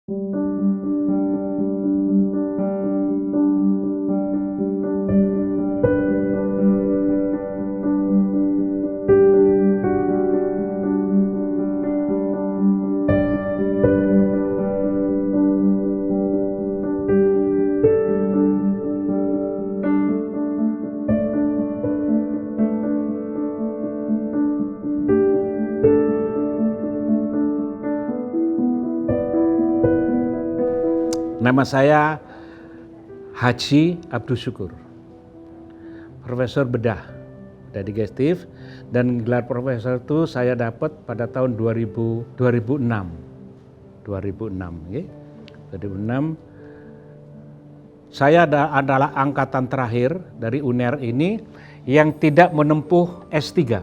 Nama saya Haji Abdul Syukur, Profesor Bedah digestif, dan gelar profesor itu saya dapat pada tahun 2006. 2006. Saya adalah angkatan terakhir dari UNER ini yang tidak menempuh S3.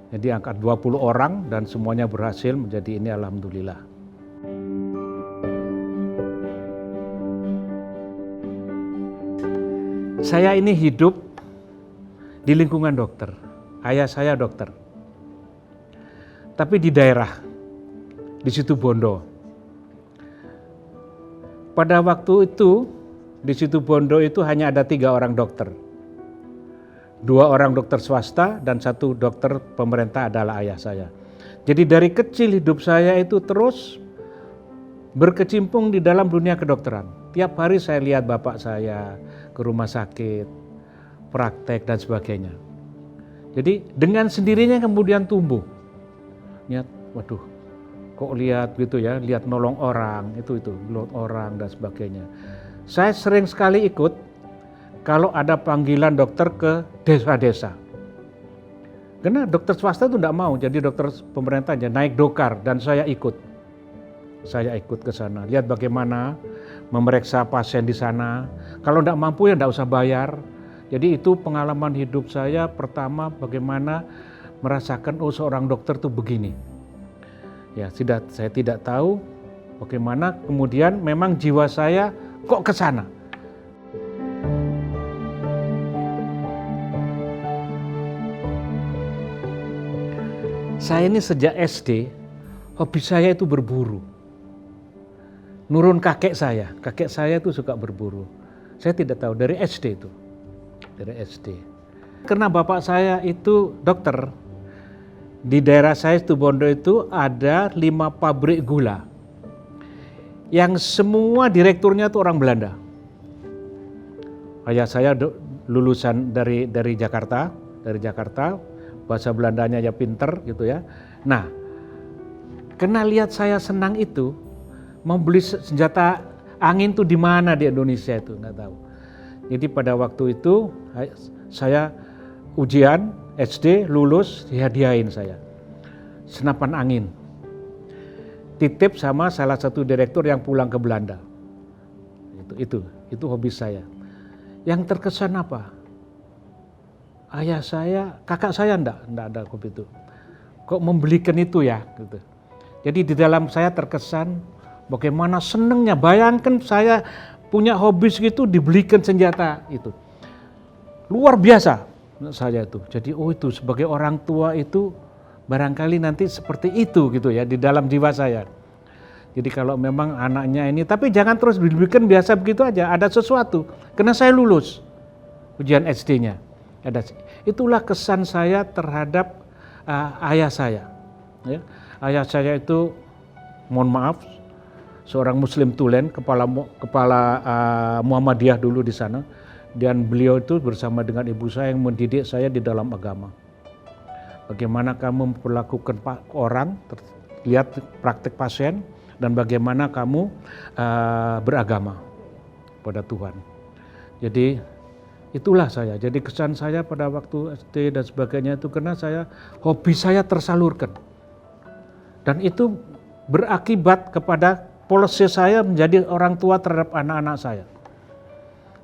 Jadi angkat 20 orang dan semuanya berhasil menjadi ini, alhamdulillah. Saya ini hidup di lingkungan dokter. Ayah saya dokter. Tapi di daerah, di Situbondo. Pada waktu itu, di Situbondo itu hanya ada 3 orang dokter. 2 orang dokter swasta dan 1 dokter pemerintah adalah ayah saya. Jadi dari kecil hidup saya itu terus berkecimpung di dalam dunia kedokteran. Tiap hari saya lihat bapak saya ke rumah sakit, praktek dan sebagainya. Jadi dengan sendirinya kemudian tumbuh. Niat, waduh, kok lihat gitu ya, lihat nolong orang, itu nolong orang dan sebagainya. Saya sering sekali ikut kalau ada panggilan dokter ke desa-desa. Karena dokter swasta itu enggak mau, jadi dokter pemerintah aja naik dokar dan saya ikut. Saya ikut ke sana, lihat bagaimana memeriksa pasien di sana. Kalau tidak mampu ya tidak usah bayar. Jadi itu pengalaman hidup saya pertama, bagaimana merasakan seorang dokter itu begini. Ya, saya tidak tahu bagaimana kemudian memang jiwa saya kok ke sana. Saya ini sejak SD, hobi saya itu berburu. Nurun kakek saya itu suka berburu. Saya tidak tahu, dari SD itu. Dari SD. Karena bapak saya itu dokter, di daerah saya Situbondo itu ada 5 pabrik gula. Yang semua direkturnya itu orang Belanda. Ayah saya lulusan dari Jakarta, bahasa Belandanya ya pinter gitu ya. Nah, karena lihat saya senang itu, mau beli senjata angin tuh di mana di Indonesia itu nggak tahu. Jadi pada waktu itu saya ujian SD lulus, dihadiahin saya senapan angin. Titip sama salah satu direktur yang pulang ke Belanda. Itu hobi saya. Yang terkesan apa? Ayah saya, kakak saya enggak ada hobi itu. Kok membelikan itu ya gitu. Jadi di dalam saya terkesan bagaimana senengnya, bayangkan saya punya hobi segitu dibelikan senjata itu. Luar biasa saya itu. Jadi itu sebagai orang tua itu barangkali nanti seperti itu gitu ya di dalam jiwa saya. Jadi kalau memang anaknya ini, tapi jangan terus dibelikan biasa begitu aja, ada sesuatu. Karena saya lulus ujian SD-nya. Itulah kesan saya terhadap ayah saya. Ya. Ayah saya itu, mohon maaf, seorang Muslim tulen, kepala Muhammadiyah dulu di sana, dan beliau itu bersama dengan ibu saya yang mendidik saya di dalam agama. Bagaimana kamu memperlakukan orang, lihat praktek pasien, dan bagaimana kamu beragama pada Tuhan. Jadi itulah saya. Jadi kesan saya pada waktu SD dan sebagainya itu karena hobi saya tersalurkan, dan itu berakibat kepada polisi saya menjadi orang tua terhadap anak-anak saya.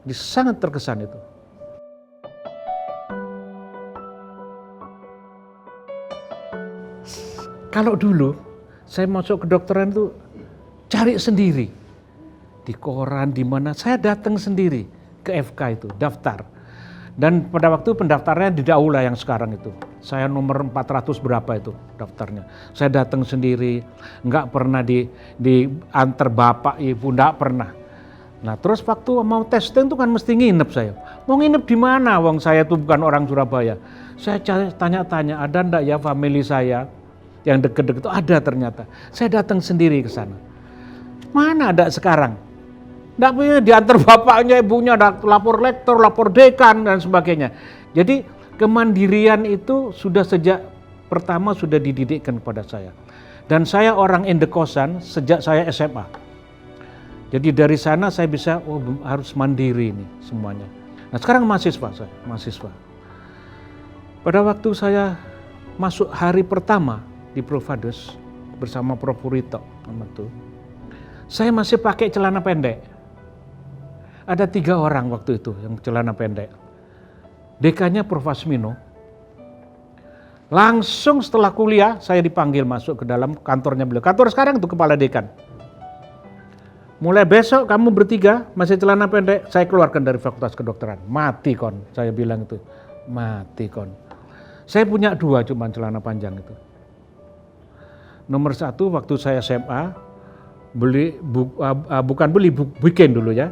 Jadi sangat terkesan itu. Kalau dulu saya masuk kedokteran itu cari sendiri di koran di mana, saya datang sendiri ke FK itu daftar. Dan pada waktu pendaftarannya di Aula yang sekarang itu. Saya nomor 400 berapa itu daftarnya. Saya datang sendiri, nggak pernah diantar bapak, ibu, nggak pernah. Nah terus waktu mau testing itu kan mesti nginep saya. Mau nginep di mana? Wong saya itu bukan orang Surabaya. Saya tanya-tanya, ada ndak ya family saya yang deket-deket itu? Ada ternyata. Saya datang sendiri ke sana. Mana ada sekarang? Nggak punya diantar bapaknya, ibunya, ada lapor rektor, lapor dekan dan sebagainya. Jadi kemandirian itu sudah sejak pertama sudah dididikkan kepada saya. Dan saya orang indekossan sejak saya SMA. Jadi dari sana saya bisa harus mandiri ini semuanya. Nah sekarang mahasiswa. Pada waktu saya masuk hari pertama di Profades bersama Prof. Purito, saya masih pakai celana pendek. Ada 3 orang waktu itu yang celana pendek. Dekannya Prof. Asmino. Langsung setelah kuliah saya dipanggil masuk ke dalam kantornya beliau. Kantor sekarang itu kepala dekan. Mulai besok kamu bertiga masih celana pendek, saya keluarkan dari Fakultas Kedokteran. Mati kon, saya bilang itu. Mati kon. Saya punya 2 cuma celana panjang itu. Nomor 1 waktu saya SMA, bikin dulu ya.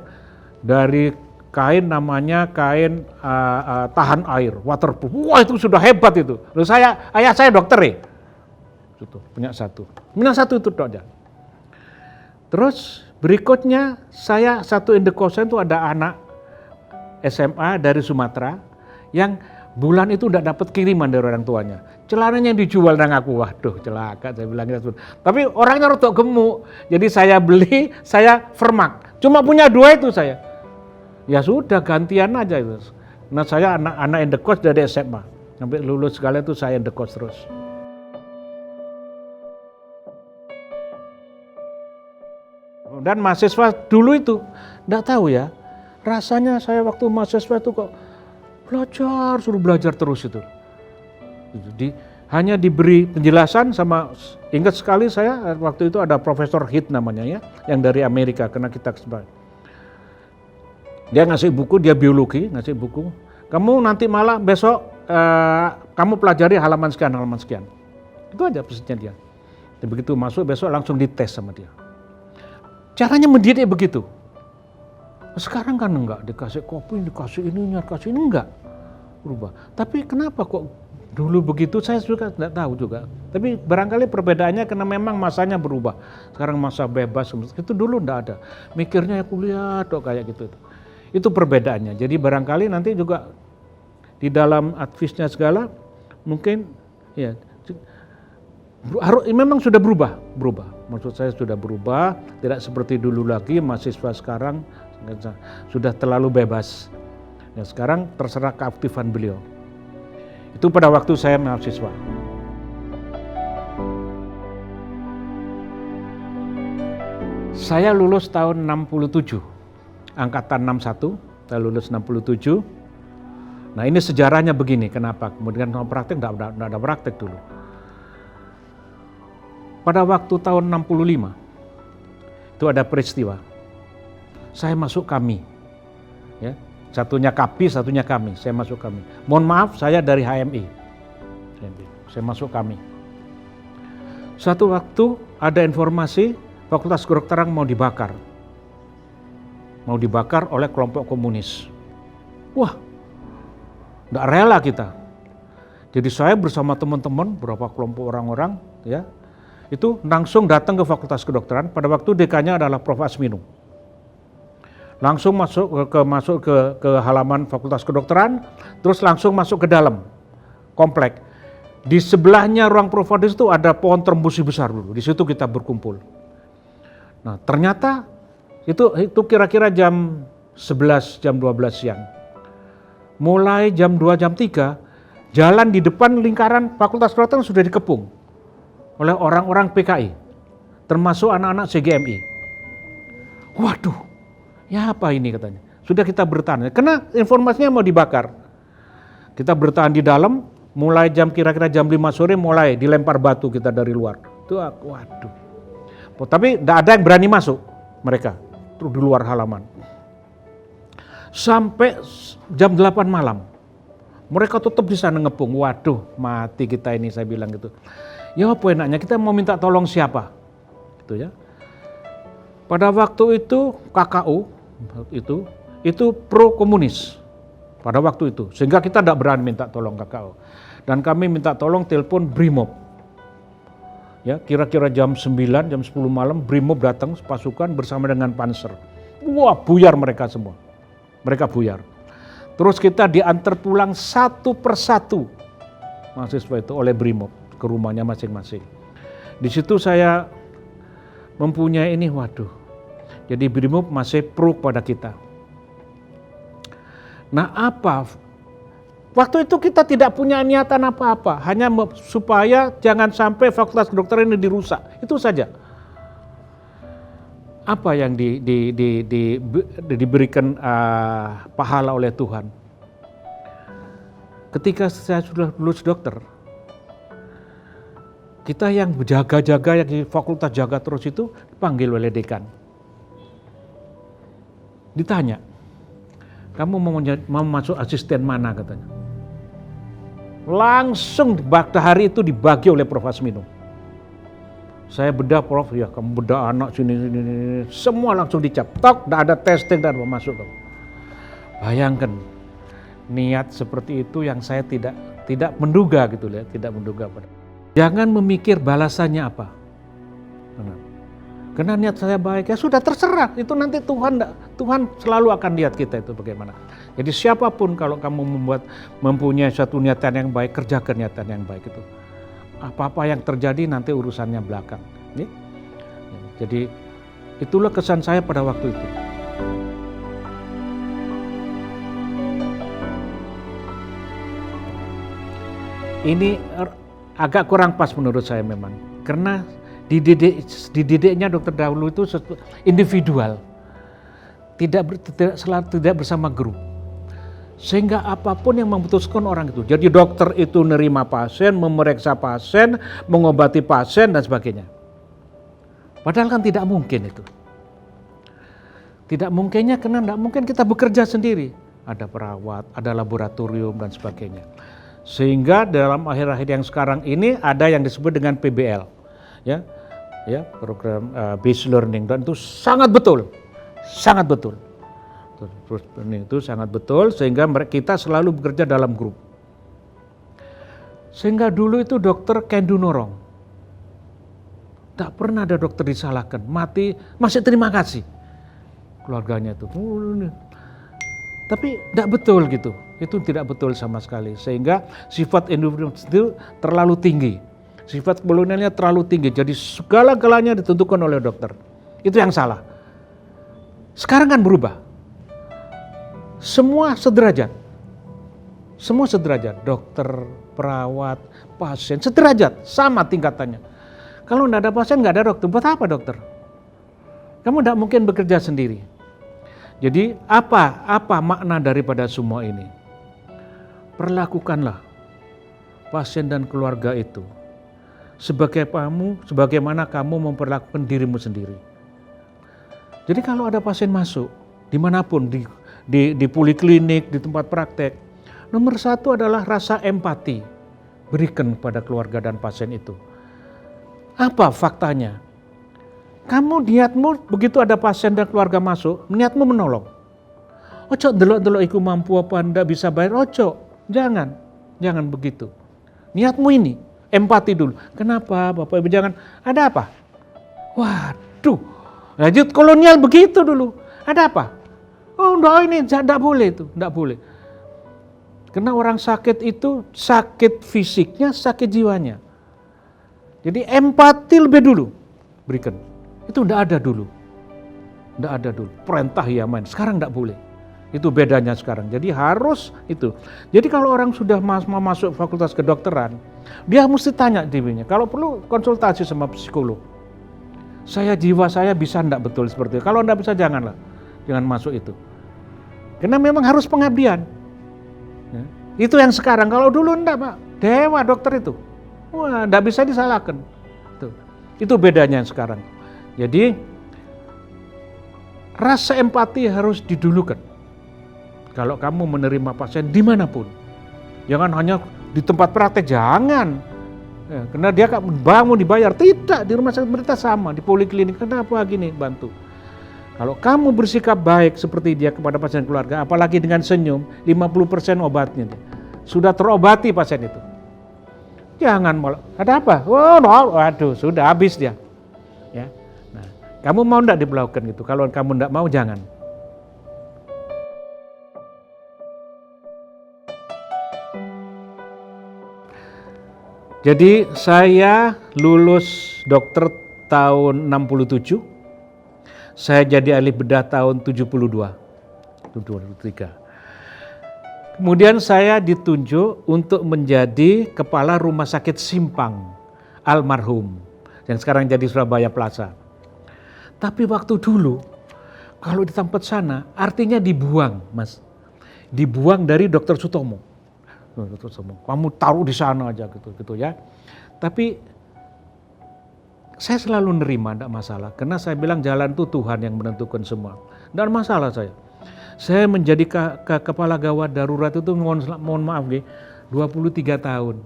Dari kain namanya kain tahan air, waterproof. Wah itu sudah hebat itu. Lalu ayah saya dokter ya. Itu punya 1. Punya 1 itu dok aja. Terus berikutnya saya satu indekossan itu ada anak SMA dari Sumatera yang bulan itu udah dapat kiriman dari orang tuanya. Celananya yang dijual nang aku, waduh celaka saya bilang gitu. Tapi orangnya rotok gemuk, jadi saya beli, saya fermak. Cuma punya 2 itu saya. Ya sudah gantian aja itu. Nah saya anak indekos dari SMA. Sampai lulus sekali itu saya indekos terus. Dan mahasiswa dulu itu, enggak tahu ya, rasanya saya waktu mahasiswa itu kok belajar, suruh belajar terus itu. Hanya diberi penjelasan sama, ingat sekali saya waktu itu ada Profesor Heath namanya ya, yang dari Amerika, karena kita kesempatan. Dia ngasih buku, dia biologi, ngasih buku. Kamu nanti malah besok kamu pelajari halaman sekian. Itu aja pesannya dia. Dan begitu masuk besok langsung dites sama dia. Caranya mendidik begitu. Sekarang kan enggak, dikasih kopi, dikasih ini, enggak berubah. Tapi kenapa kok dulu begitu, saya juga tidak tahu juga. Tapi barangkali perbedaannya karena memang masanya berubah. Sekarang masa bebas, itu dulu enggak ada. Mikirnya ya kuliah dok kayak gitu. Itu perbedaannya. Jadi barangkali nanti juga di dalam advisnya segala mungkin ya memang sudah berubah. Maksud saya sudah berubah, tidak seperti dulu lagi mahasiswa sekarang sudah terlalu bebas. Ya, sekarang terserah keaktifan beliau. Itu pada waktu saya mahasiswa. Saya lulus tahun 67. Angkatan 61, saya lulus 67. Nah ini sejarahnya begini, kenapa? Kemudian kalau praktek, enggak ada praktek dulu. Pada waktu tahun 65, itu ada peristiwa. Saya masuk kami, ya, satunya KAPI, satunya kami, saya masuk kami. Mohon maaf, saya dari HMI, saya masuk kami. Suatu waktu ada informasi Fakultas Kedokteran mau dibakar oleh kelompok komunis. Wah, nggak rela kita. Jadi saya bersama teman-teman, beberapa kelompok orang-orang, ya, itu langsung datang ke Fakultas Kedokteran. Pada waktu dekannya adalah Prof. Asmino. Langsung masuk ke halaman Fakultas Kedokteran, terus langsung masuk ke dalam komplek. Di sebelahnya ruang Profades itu ada pohon termbusi besar dulu. Di situ kita berkumpul. Nah, ternyata itu kira-kira jam 11, jam 12 siang. Mulai jam 2, jam 3, jalan di depan lingkaran Fakultas Kedokteran sudah dikepung oleh orang-orang PKI, termasuk anak-anak CGMI. Waduh, ya apa ini katanya. Sudah kita bertahan, karena informasinya mau dibakar. Kita bertahan di dalam, mulai kira-kira jam 5 sore mulai dilempar batu kita dari luar. Itu waduh. Tapi tidak ada yang berani masuk mereka. Di luar halaman. Sampai jam 8 malam. Mereka tetap di sana ngepung. Waduh, mati kita ini, saya bilang gitu. Ya apa enaknya, kita mau minta tolong siapa? Gitu ya. Pada waktu itu KKU itu pro komunis. Pada waktu itu, sehingga kita tidak berani minta tolong KKU. Dan kami minta tolong telepon Brimob. Ya, kira-kira jam 9, jam 10 malam Brimob datang pasukan bersama dengan Panzer. Wah, buyar mereka semua. Mereka buyar. Terus kita diantar pulang satu persatu mahasiswa itu oleh Brimob ke rumahnya masing-masing. Di situ saya mempunyai ini, waduh. Jadi Brimob masih pro pada kita. Nah, apa? Waktu itu kita tidak punya niatan apa-apa, hanya supaya jangan sampai fakultas kedokteran ini dirusak. Itu saja. Apa yang diberikan pahala oleh Tuhan? Ketika saya sudah lulus dokter, kita yang jaga-jaga, yang di fakultas jaga terus itu dipanggil oleh dekan. Ditanya, kamu mau masuk asisten mana katanya. Langsung pada hari itu dibagi oleh Prof. Asmino. Saya bedah, Prof, ya kamu bedah anak sini, semua langsung dicap. Tok, tidak ada testing dan mau masuk. Bayangkan, niat seperti itu yang saya tidak menduga gitu ya, tidak menduga. Jangan memikir balasannya apa. Karena niat saya baik, ya sudah terserah. Itu nanti Tuhan selalu akan lihat kita itu bagaimana. Jadi siapapun kalau kamu mempunyai suatu niatan yang baik, kerjakan niatan yang baik itu. Apa-apa yang terjadi nanti urusannya belakang. Jadi itulah kesan saya pada waktu itu. Ini agak kurang pas menurut saya memang. Karena dididiknya dokter dahulu itu individual. Tidak bersama grup. Sehingga apapun yang memutuskan orang itu. Jadi dokter itu nerima pasien, memeriksa pasien, mengobati pasien dan sebagainya. Padahal kan tidak mungkin itu. Tidak mungkinnya karena tidak mungkin kita bekerja sendiri. Ada perawat, ada laboratorium dan sebagainya. Sehingga dalam akhir-akhir yang sekarang ini ada yang disebut dengan PBL. Ya, program based learning, dan itu sangat betul. Sangat betul. Terus itu sangat betul sehingga kita selalu bekerja dalam grup. Sehingga dulu itu dokter can do no wrong. Tak pernah ada dokter disalahkan, mati masih terima kasih keluarganya itu. Tapi tidak betul gitu, itu tidak betul sama sekali. Sehingga sifat individu itu terlalu tinggi, sifat kolonialnya terlalu tinggi. Jadi segala-galanya ditentukan oleh dokter. Itu yang salah. Sekarang kan berubah. Semua sederajat. Semua sederajat. Dokter, perawat, pasien sederajat, sama tingkatannya. Kalau tidak ada pasien, nggak ada dokter. Buat apa dokter? Kamu tidak mungkin bekerja sendiri. Jadi apa makna daripada semua ini? Perlakukanlah pasien dan keluarga itu sebagaimana kamu memperlakukan dirimu sendiri. Jadi kalau ada pasien masuk, dimanapun, di poliklinik, di tempat praktek, nomor satu adalah rasa empati. Berikan pada keluarga dan pasien itu. Apa faktanya? Kamu niatmu begitu ada pasien dan keluarga masuk, niatmu menolong. Ojo delok-delok iku mampu apa ndak bisa bayar, ojo. Jangan begitu. Niatmu ini, empati dulu. Kenapa Bapak Ibu jangan, ada apa? Waduh, lanjut kolonial begitu dulu. Ada apa? Oh enggak, ini enggak boleh itu, enggak boleh. Karena orang sakit itu sakit fisiknya, sakit jiwanya. Jadi empati lebih dulu berikan. Itu enggak ada dulu. Enggak ada dulu. Perintah ya main. Sekarang enggak boleh. Itu bedanya sekarang. Jadi harus itu. Jadi kalau orang sudah mau masuk fakultas kedokteran, dia mesti tanya dirinya. Kalau perlu konsultasi sama psikolog. Jiwa saya bisa enggak betul seperti itu. Kalau enggak bisa jangan masuk itu. Karena memang harus pengabdian. Ya. Itu yang sekarang, kalau dulu enggak Pak, dewa dokter itu. Wah, enggak bisa disalahkan. Itu bedanya yang sekarang. Jadi, rasa empati harus didulukan. Kalau kamu menerima pasien dimanapun. Jangan hanya di tempat praktek, jangan. Ya, karena dia bangun dibayar, tidak, di rumah sakit pemerintah sama, di poliklinik, kenapa gini bantu. Kalau kamu bersikap baik seperti dia kepada pasien keluarga, apalagi dengan senyum, 50% obatnya dia. Sudah terobati pasien itu. Jangan malah, ada apa? Oh, no, waduh, sudah habis dia. Ya. Nah, kamu mau enggak diperlakukan gitu? Kalau kamu enggak mau, jangan. Jadi saya lulus dokter tahun 67, saya jadi ahli bedah tahun 72, 73. Kemudian saya ditunjuk untuk menjadi kepala rumah sakit Simpang, almarhum, yang sekarang jadi Surabaya Plaza. Tapi waktu dulu, kalau di tempat sana, artinya dibuang, Mas. Dibuang dari Dr. Sutomo. Kamu taruh di sana aja gitu ya. Tapi saya selalu nerima, tidak masalah. Karena saya bilang jalan itu Tuhan yang menentukan semua. Tidak masalah saya. Saya menjadi kepala gawat darurat itu mohon maaf 23 tahun.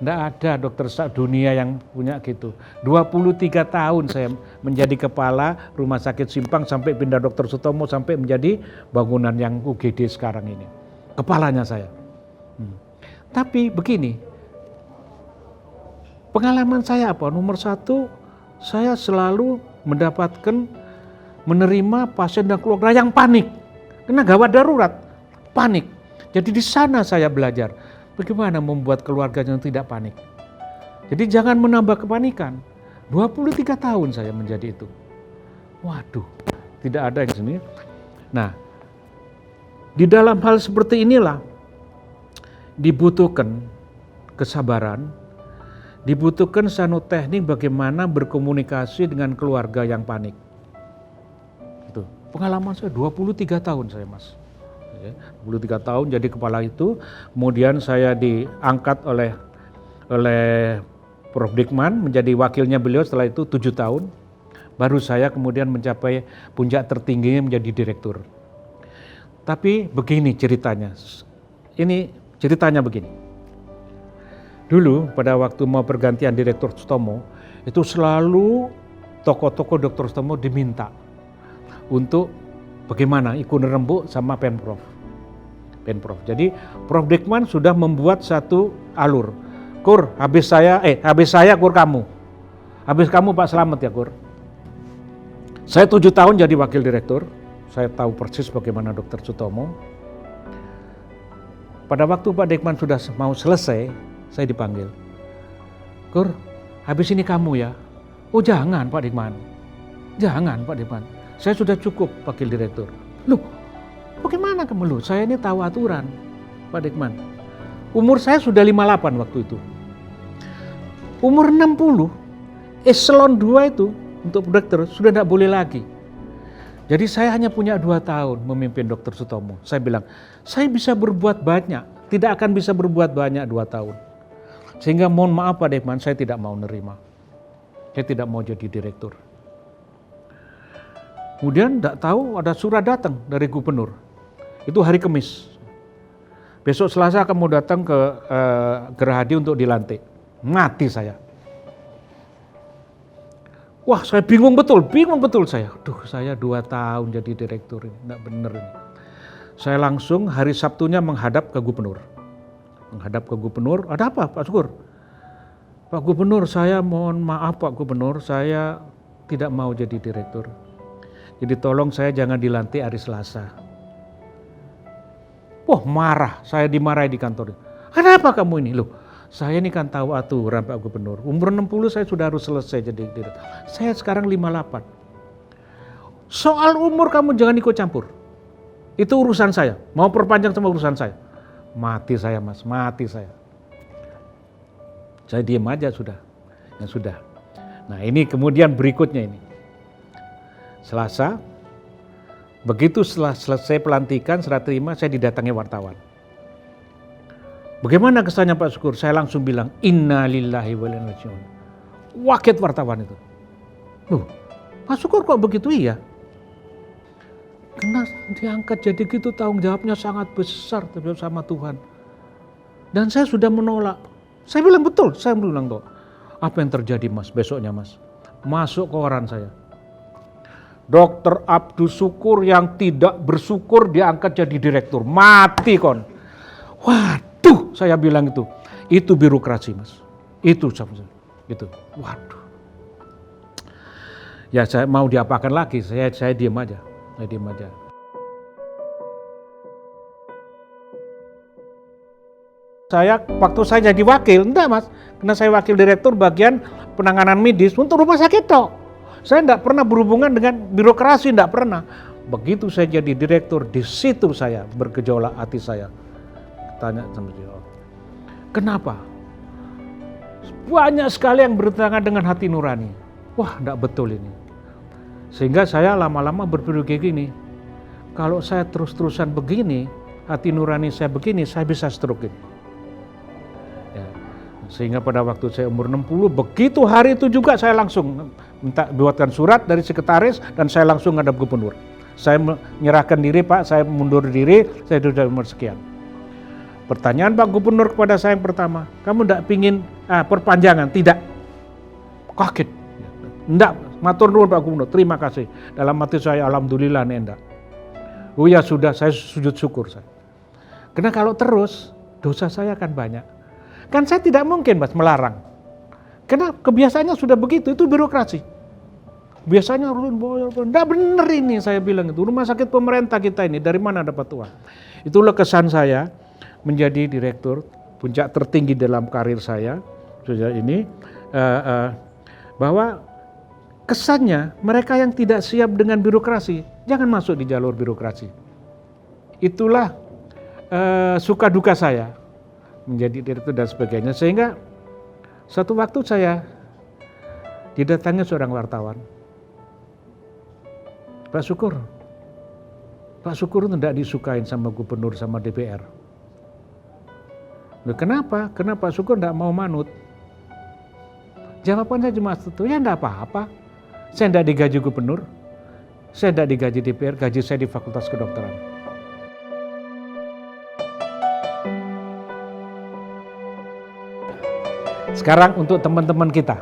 Tidak ada dokter dunia yang punya gitu. 23 tahun saya menjadi kepala rumah sakit Simpang sampai pindah Dr. Sutomo sampai menjadi bangunan yang UGD sekarang ini. Kepalanya saya. Tapi begini, pengalaman saya apa? Nomor satu, saya selalu menerima pasien dan keluarga yang panik. Karena gawat darurat, panik. Jadi di sana saya belajar bagaimana membuat keluarga yang tidak panik. Jadi jangan menambah kepanikan. 23 tahun saya menjadi itu. Waduh, tidak ada yang sini. Nah, di dalam hal seperti inilah dibutuhkan kesabaran, dibutuhkan satu teknik bagaimana berkomunikasi dengan keluarga yang panik. Itu pengalaman saya 23 tahun saya, Mas. 23 tahun jadi kepala itu, kemudian saya diangkat oleh Prof. Dikman menjadi wakilnya beliau setelah itu 7 tahun. Baru saya kemudian mencapai puncak tertingginya menjadi direktur. Tapi begini ceritanya. Ceritanya begini, dulu pada waktu mau pergantian Direktur Sutomo, itu selalu tokoh-tokoh Dr. Sutomo diminta untuk bagaimana ikut rembuk sama Pemprov. Jadi Prof. Dikman sudah membuat satu alur, Kur, habis saya Kur kamu, habis kamu Pak Slamet ya Kur. Saya 7 tahun jadi wakil direktur, saya tahu persis bagaimana Dr. Sutomo. Pada waktu Pak Dikman sudah mau selesai, saya dipanggil. Kur, habis ini kamu ya. Oh jangan Pak Dikman. Jangan Pak Dikman. Saya sudah cukup wakil direktur. Loh, bagaimana kamu loh? Saya ini tahu aturan Pak Dikman. Umur saya sudah 58 waktu itu. Umur 60, eselon 2 itu untuk direktur sudah tidak boleh lagi. Jadi saya hanya punya 2 tahun memimpin Dr. Sutomo. Saya bilang, saya bisa berbuat banyak, tidak akan bisa berbuat banyak 2 tahun. Sehingga mohon maaf Pak Dikman, saya tidak mau nerima. Saya tidak mau jadi direktur. Kemudian tidak tahu ada surat datang dari gubernur. Itu hari Kamis. Besok Selasa kamu datang ke Gerahadi untuk dilantik. Mati saya. Wah saya bingung betul saya. Duh saya 2 tahun jadi direktur ini, enggak bener ini. Saya langsung hari Sabtunya menghadap ke gubernur. Ada apa Pak Syukur? Pak Gubernur, saya mohon maaf Pak Gubernur, saya tidak mau jadi direktur. Jadi tolong saya jangan dilantik hari Selasa. Wah marah, saya dimarahi di kantor. Kenapa kamu ini? Loh, saya ini kan tahu aturan Pak Gubernur. Umur 60 saya sudah harus selesai jadi direktur. Saya sekarang 58. Soal umur kamu jangan ikut campur. Itu urusan saya. Mau perpanjang sama urusan saya. Mati saya Mas, mati saya. Saya diam aja sudah. Ya sudah. Nah ini kemudian berikutnya ini. Selasa, begitu setelah selesai pelantikan, serah terima, saya didatangi wartawan. Bagaimana kesannya Pak Syukur? Saya langsung bilang, Inna lillahi wa inna ilaihi raji'un. Waket wartawan itu. Loh, Pak Syukur kok begitu? Iya. Karena diangkat jadi gitu, tanggung jawabnya sangat besar sama Tuhan. Dan saya sudah menolak. Saya bilang betul, saya bilang tuh. Apa yang terjadi Mas besoknya Mas? Masuk koran saya. Dokter Abdus Syukur yang tidak bersyukur diangkat jadi direktur. Mati kon. Waduh, saya bilang itu. Itu birokrasi Mas. Itu sama. Gitu. Waduh. Ya saya mau diapakan lagi, saya diam aja. Saya diam aja. Waktu saya jadi wakil, enggak Mas. Karena saya wakil direktur bagian penanganan medis untuk rumah sakit tok. Saya enggak pernah berhubungan dengan birokrasi, enggak pernah. Begitu saya jadi direktur, di situ saya bergejolak hati saya. Tanya sama dia, kenapa? Banyak sekali yang bertentangan dengan hati nurani. Wah, enggak betul ini. Sehingga saya lama-lama berpikir kayak gini, kalau saya terus-terusan begini, hati nurani saya begini, saya bisa stroke. Ya. Sehingga pada waktu saya umur 60, begitu hari itu juga saya langsung minta buatkan surat dari sekretaris dan saya langsung ngadap gubernur. Saya menyerahkan diri Pak, saya mundur diri, saya sudah umur sekian. Pertanyaan Pak Gubernur kepada saya yang pertama, kamu tidak pingin perpanjangan? Tidak. Kaget. Enggak, matur nuwun Pak Gubernur, terima kasih. Dalam hati saya, alhamdulillah nih enggak. Oh ya sudah, saya sujud syukur saya. Karena kalau terus, dosa saya akan banyak. Kan saya tidak mungkin Mas melarang. Karena kebiasaannya sudah begitu, itu birokrasi. Biasanya enggak bener ini saya bilang itu. Rumah sakit pemerintah kita ini, dari mana dapat uang? Itulah kesan saya menjadi direktur, puncak tertinggi dalam karir saya. Sudah ini, bahwa kesannya mereka yang tidak siap dengan birokrasi, jangan masuk di jalur birokrasi. Itulah suka duka saya menjadi direktur dan sebagainya. Sehingga satu waktu saya didatangi seorang wartawan. Pak Syukur itu tidak disukain sama gubernur sama DPR. Loh, kenapa? Kenapa Pak Syukur tidak mau manut? Jawabannya cuma satu, ya tidak apa-apa. Saya tidak digaji gubernur, saya tidak digaji DPR, gaji saya di Fakultas Kedokteran. Sekarang untuk teman-teman kita,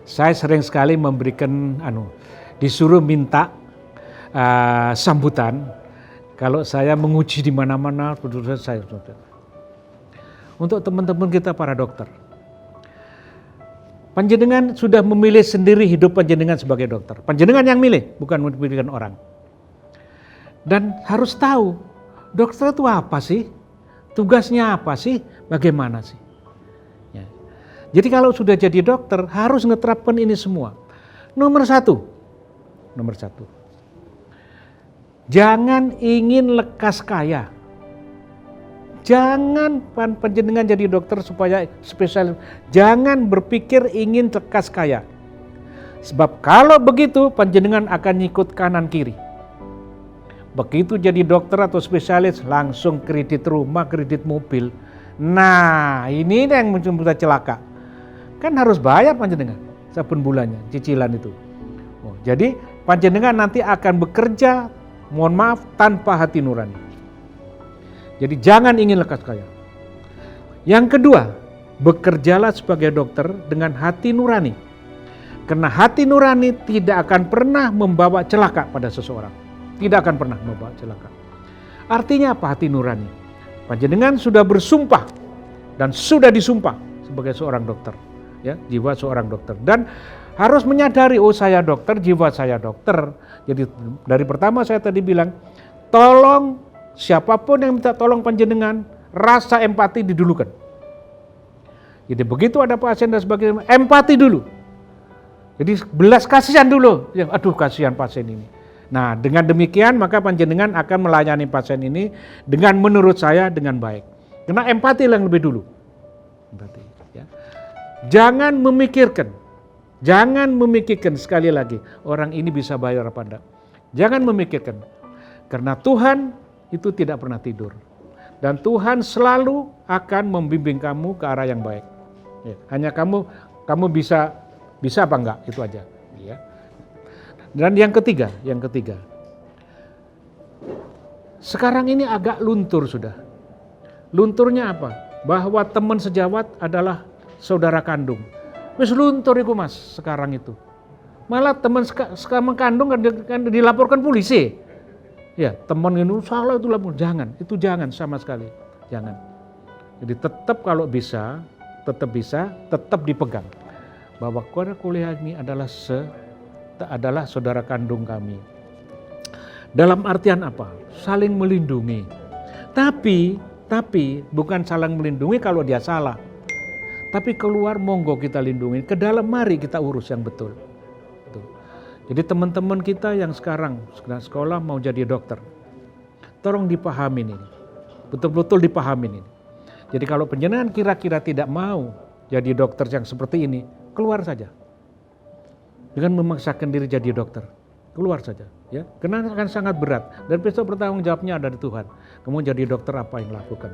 saya sering sekali memberikan, disuruh minta sambutan kalau saya menguji di mana-mana. Untuk teman-teman kita para dokter, panjenengan sudah memilih sendiri hidup panjenengan sebagai dokter. Panjenengan yang milih, bukan memilihkan orang. Dan harus tahu, dokter itu apa sih? Tugasnya apa sih? Bagaimana sih? Ya. Jadi kalau sudah jadi dokter, harus ngeterapkan ini semua. Nomor satu, jangan ingin lekas kaya. Jangan panjenengan jadi dokter supaya spesialis. Jangan berpikir ingin lekas kaya. Sebab kalau begitu panjenengan akan ngikut kanan kiri. Begitu jadi dokter atau spesialis langsung kredit rumah, kredit mobil. Nah ini yang mudah celaka. Kan harus bayar panjenengan saben bulannya cicilan itu. Jadi panjenengan nanti akan bekerja, mohon maaf, tanpa hati nurani. Jadi jangan ingin lekas kaya. Yang kedua, bekerjalah sebagai dokter dengan hati nurani. Karena hati nurani tidak akan pernah membawa celaka pada seseorang. Tidak akan pernah membawa celaka. Artinya apa hati nurani? Panjenengan sudah bersumpah dan sudah disumpah sebagai seorang dokter. Ya, jiwa seorang dokter. Dan harus menyadari, oh saya dokter, jiwa saya dokter. Jadi dari pertama saya tadi bilang, tolong siapapun yang minta tolong panjenengan, rasa empati didulukan. Jadi begitu ada pasien dan sebagainya, empati dulu. Jadi belas kasihan dulu. Aduh kasihan pasien ini. Nah dengan demikian maka panjenengan akan melayani pasien ini dengan menurut saya dengan baik. Karena empati yang lebih dulu. Empati, ya. Jangan memikirkan sekali lagi orang ini bisa bayar apa enggak. Jangan memikirkan. Karena Tuhan itu tidak pernah tidur. Dan Tuhan selalu akan membimbing kamu ke arah yang baik. Ya, hanya kamu bisa apa enggak, itu aja. Ya. Dan yang ketiga. Sekarang ini agak luntur sudah. Lunturnya apa? bahwa teman sejawat adalah saudara kandung. Wis luntur iku Mas sekarang itu. Malah teman sekarang kandung kan dilaporkan polisi. Ya, teman itu salah itu lapor. Jangan, itu jangan sama sekali. Jangan. Jadi tetap kalau bisa, tetap dipegang. Bahwa kuliah ini adalah saudara kandung kami. Dalam artian apa? Saling melindungi. Tapi bukan saling melindungi kalau dia salah. Tapi keluar monggo kita lindungi, ke dalam mari kita urus yang betul. Jadi teman-teman kita yang sekarang sekolah mau jadi dokter, tolong dipahamin ini, betul-betul dipahamin ini. Jadi kalau penjenengan kira-kira tidak mau jadi dokter yang seperti ini, keluar saja. Dengan memaksakan diri jadi dokter, keluar saja. Ya, karena akan sangat berat dan besok bertanggung jawabnya ada di Tuhan. Kamu jadi dokter apa yang lakukan?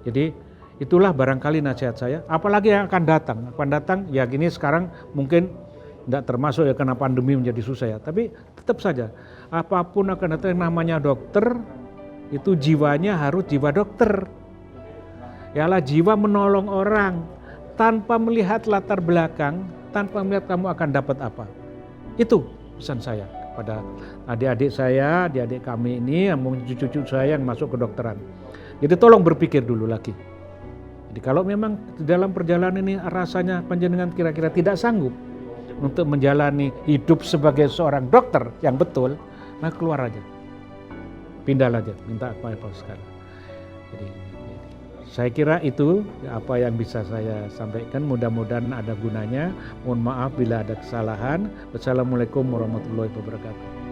Jadi itulah barangkali nasihat saya. Apalagi yang akan datang ya gini sekarang mungkin tidak termasuk ya karena pandemi menjadi susah ya. Tapi tetap saja apapun akan datang yang namanya dokter itu jiwanya harus jiwa dokter. Yalah jiwa menolong orang tanpa melihat latar belakang, tanpa melihat kamu akan dapat apa. Itu pesan saya kepada adik-adik saya, adik-adik kami ini, mungkin cucu-cucu saya yang masuk ke kedokteran. Jadi tolong berpikir dulu lagi. Jadi kalau memang dalam perjalanan ini rasanya panjenengan kira-kira tidak sanggup untuk menjalani hidup sebagai seorang dokter yang betul, nah keluar aja. Pindah aja, minta apa-apa sekarang. Jadi saya kira itu apa yang bisa saya sampaikan, mudah-mudahan ada gunanya. Mohon maaf bila ada kesalahan. Wassalamualaikum warahmatullahi wabarakatuh.